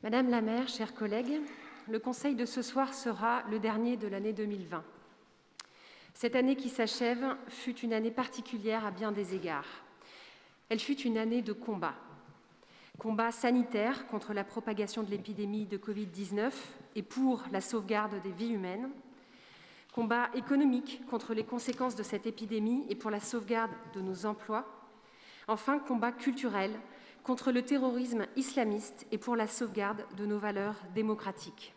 Madame la maire, chers collègues, le conseil de ce soir sera le dernier de l'année 2020. Cette année qui s'achève fut une année particulière à bien des égards. Elle fut une année de combat. Combat sanitaire contre la propagation de l'épidémie de Covid-19 et pour la sauvegarde des vies humaines. Combat économique contre les conséquences de cette épidémie et pour la sauvegarde de nos emplois. Enfin, combat culturel contre le terrorisme islamiste et pour la sauvegarde de nos valeurs démocratiques.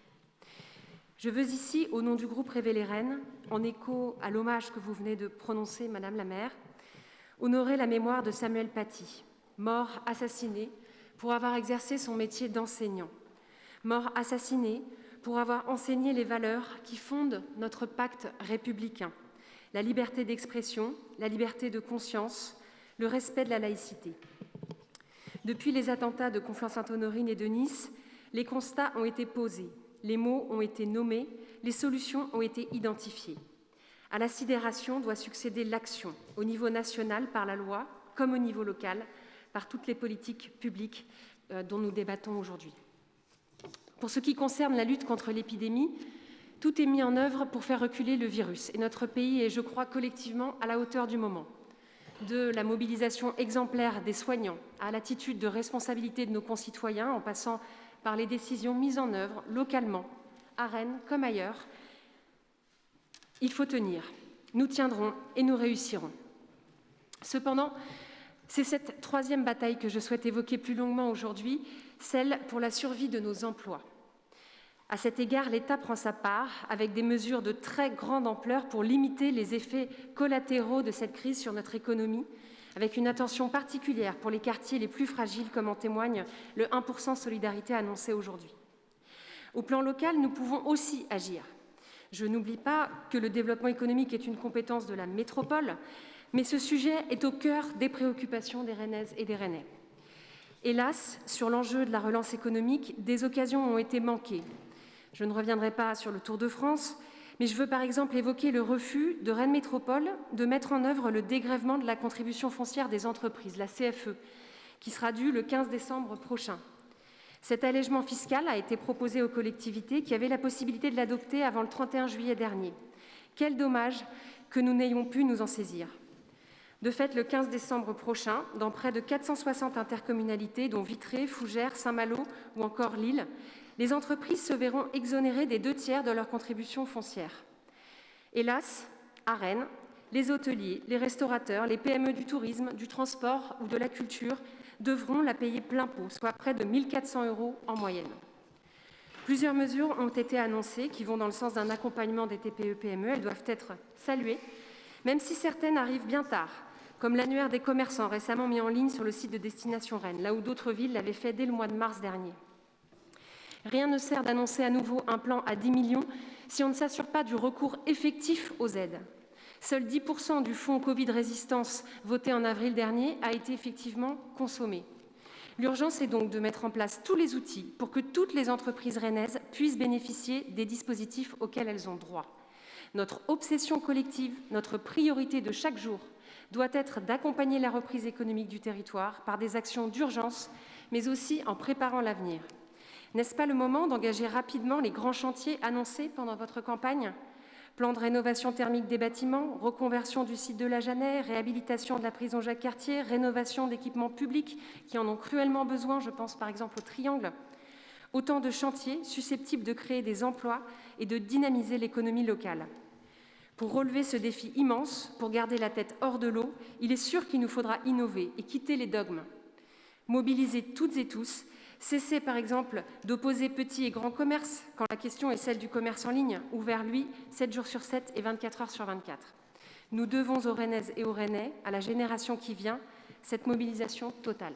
Je veux ici, au nom du groupe Révéler Rennes, en écho à l'hommage que vous venez de prononcer, Madame la maire, honorer la mémoire de Samuel Paty, mort assassiné pour avoir exercé son métier d'enseignant, mort assassiné pour avoir enseigné les valeurs qui fondent notre pacte républicain, la liberté d'expression, la liberté de conscience, le respect de la laïcité. Depuis les attentats de Conflans-Sainte-Honorine et de Nice, les constats ont été posés, les mots ont été nommés, les solutions ont été identifiées. À la sidération doit succéder l'action, au niveau national par la loi, comme au niveau local, par toutes les politiques publiques dont nous débattons aujourd'hui. Pour ce qui concerne la lutte contre l'épidémie, tout est mis en œuvre pour faire reculer le virus. Et notre pays est, je crois, collectivement à la hauteur du moment. De la mobilisation exemplaire des soignants à l'attitude de responsabilité de nos concitoyens, en passant par les décisions mises en œuvre localement, à Rennes comme ailleurs. Il faut tenir. Nous tiendrons et nous réussirons. Cependant, c'est cette troisième bataille que je souhaite évoquer plus longuement aujourd'hui, celle pour la survie de nos emplois. À cet égard, l'État prend sa part avec des mesures de très grande ampleur pour limiter les effets collatéraux de cette crise sur notre économie, avec une attention particulière pour les quartiers les plus fragiles, comme en témoigne le 1% solidarité annoncé aujourd'hui. Au plan local, nous pouvons aussi agir. Je n'oublie pas que le développement économique est une compétence de la métropole, mais ce sujet est au cœur des préoccupations des Rennaises et des Rennais. Hélas, sur l'enjeu de la relance économique, des occasions ont été manquées. Je ne reviendrai pas sur le Tour de France, mais je veux par exemple évoquer le refus de Rennes Métropole de mettre en œuvre le dégrèvement de la contribution foncière des entreprises, la CFE, qui sera due le 15 décembre prochain. Cet allègement fiscal a été proposé aux collectivités qui avaient la possibilité de l'adopter avant le 31 juillet dernier. Quel dommage que nous n'ayons pu nous en saisir. De fait, le 15 décembre prochain, dans près de 460 intercommunalités, dont Vitré, Fougères, Saint-Malo ou encore Lille, les entreprises se verront exonérées des 2/3 de leur contribution foncière. Hélas, à Rennes, les hôteliers, les restaurateurs, les PME du tourisme, du transport ou de la culture devront la payer plein pot, soit près de 1 400 € en moyenne. Plusieurs mesures ont été annoncées qui vont dans le sens d'un accompagnement des TPE-PME. Elles doivent être saluées, même si certaines arrivent bien tard, comme l'annuaire des commerçants récemment mis en ligne sur le site de Destination Rennes, là où d'autres villes l'avaient fait dès le mois de mars dernier. Rien ne sert d'annoncer à nouveau un plan à 10 millions si on ne s'assure pas du recours effectif aux aides. Seuls 10% du fonds Covid résistance voté en avril dernier a été effectivement consommé. L'urgence est donc de mettre en place tous les outils pour que toutes les entreprises rennaises puissent bénéficier des dispositifs auxquels elles ont droit. Notre obsession collective, notre priorité de chaque jour, doit être d'accompagner la reprise économique du territoire par des actions d'urgence, mais aussi en préparant l'avenir. N'est-ce pas le moment d'engager rapidement les grands chantiers annoncés pendant votre campagne ? Plan de rénovation thermique des bâtiments, reconversion du site de la Jeannet, réhabilitation de la prison Jacques-Cartier, rénovation d'équipements publics qui en ont cruellement besoin, je pense par exemple au Triangle. Autant de chantiers susceptibles de créer des emplois et de dynamiser l'économie locale. Pour relever ce défi immense, pour garder la tête hors de l'eau, il est sûr qu'il nous faudra innover et quitter les dogmes. Mobiliser toutes et tous. Cesser, par exemple, d'opposer petits et grands commerces quand la question est celle du commerce en ligne, ouvert, lui, 7 jours sur 7 et 24 heures sur 24. Nous devons aux Rennaises et aux Rennais, à la génération qui vient, cette mobilisation totale.